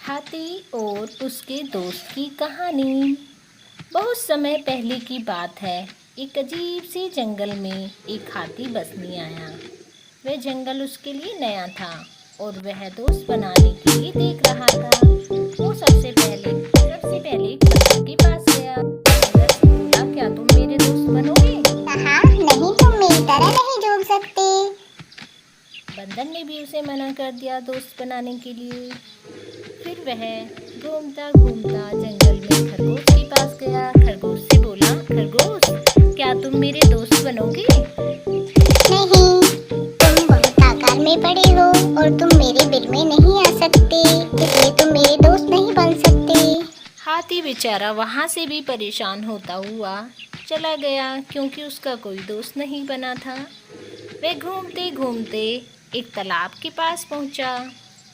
हाथी और उसके दोस्त की कहानी। बहुत समय पहले की बात है। एक अजीब सी जंगल में एक हाथी बसने आया। वह जंगल उसके लिए नया था और वह दोस्त बनाने के लिए देख रहा था। वो सबसे पहले एक बंदर के पास गया। बंदर से बोला, क्या तुम मेरे दोस्त बनोगे? कहा, नहीं, तुम मेरी तरह नहीं जोड़ सकते। बंदर ने भी उसे मना कर दिया दोस्त बनाने के लिए। फिर वह घूमता घूमता जंगल में खरगोश के पास गया। खरगोश से बोला, खरगोश, क्या तुम मेरे दोस्त बनोगे? नहीं, तुम बहुत आकार में बड़े हो और तुम मेरे बिल में नहीं आ सकते, इसलिए तुम मेरे दोस्त नहीं बन सकते। हाथी बेचारा वहाँ से भी परेशान होता हुआ चला गया, क्योंकि उसका कोई दोस्त नहीं बना था। वह घूमते घूमते एक तालाब के पास पहुँचा।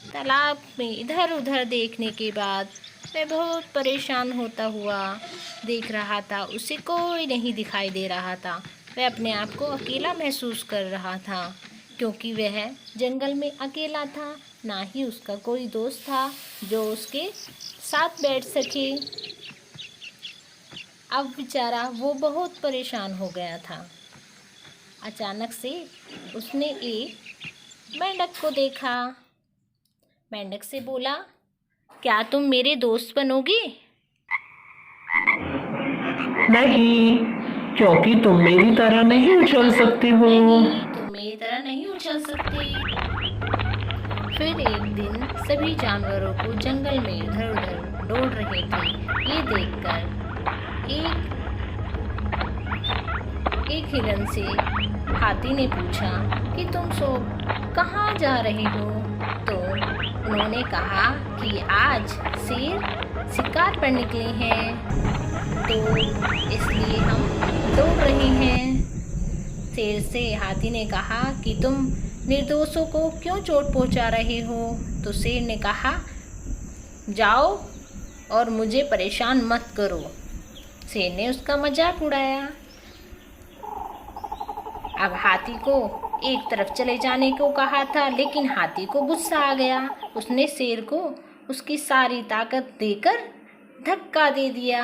तालाब में इधर उधर देखने के बाद वह बहुत परेशान होता हुआ देख रहा था। उसे कोई नहीं दिखाई दे रहा था। वह अपने आप को अकेला महसूस कर रहा था, क्योंकि वह जंगल में अकेला था। ना ही उसका कोई दोस्त था जो उसके साथ बैठ सके। अब बेचारा वो बहुत परेशान हो गया था। अचानक से उसने एक मेंढक को देखा। मेंढक से बोला, क्या तुम मेरे दोस्त बनोगे? नहीं, क्योंकि तुम मेरी तरह नहीं उछल सकते हो। नहीं, तुम मेरी तरह नहीं उछल सकते। फिर एक दिन सभी जानवरों को जंगल में इधर उधर दौड़ रहे थे। ये देखकर एक हिरन से हाथी ने पूछा कि तुम सब कहाँ जा रहे हो? तो उन्होंने कहा कि आज शेर शिकार पर निकले हैं, तो इसलिए हम दौड़ रहे हैं। शेर से हाथी ने कहा कि तुम निर्दोषों को क्यों चोट पहुंचा रहे हो? तो शेर ने कहा, जाओ और मुझे परेशान मत करो। शेर ने उसका मजाक उड़ाया। अब हाथी को एक तरफ चले जाने को कहा था, लेकिन हाथी को गुस्सा आ गया। उसने शेर को उसकी सारी ताकत देकर धक्का दे दिया।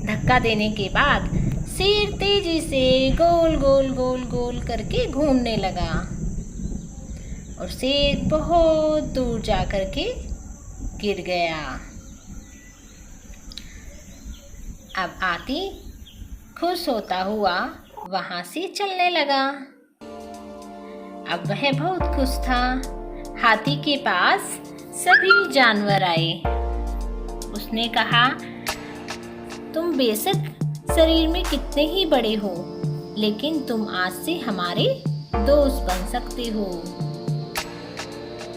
धक्का देने के बाद शेर तेजी से गोल गोल गोल गोल करके घूमने लगा और शेर बहुत दूर जा करके गिर गया। अब हाथी खुश होता हुआ वहाँ से चलने लगा। अब वह बहुत खुश था। हाथी के पास सभी जानवर आए। उसने कहा, तुम बेशक शरीर में कितने ही बड़े हो, लेकिन तुम आज से हमारे दोस्त बन सकते हो।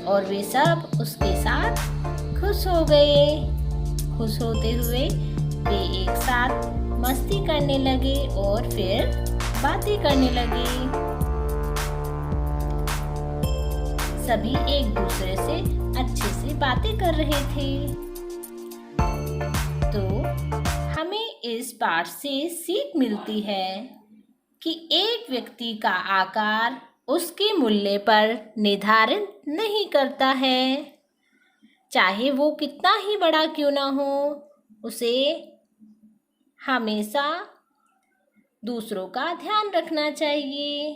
और वे सब उसके साथ खुश हो गए। खुश होते हुए वे एक साथ मस्ती करने लगे और फिर बातें करने लगे। सभी एक दूसरे से अच्छे से बातें कर रहे थे। तो हमें इस बात से सीख मिलती है कि एक व्यक्ति का आकार उसके मूल्य पर निर्धारित नहीं करता है। चाहे वो कितना ही बड़ा क्यों ना हो, उसे हमेशा दूसरों का ध्यान रखना चाहिए।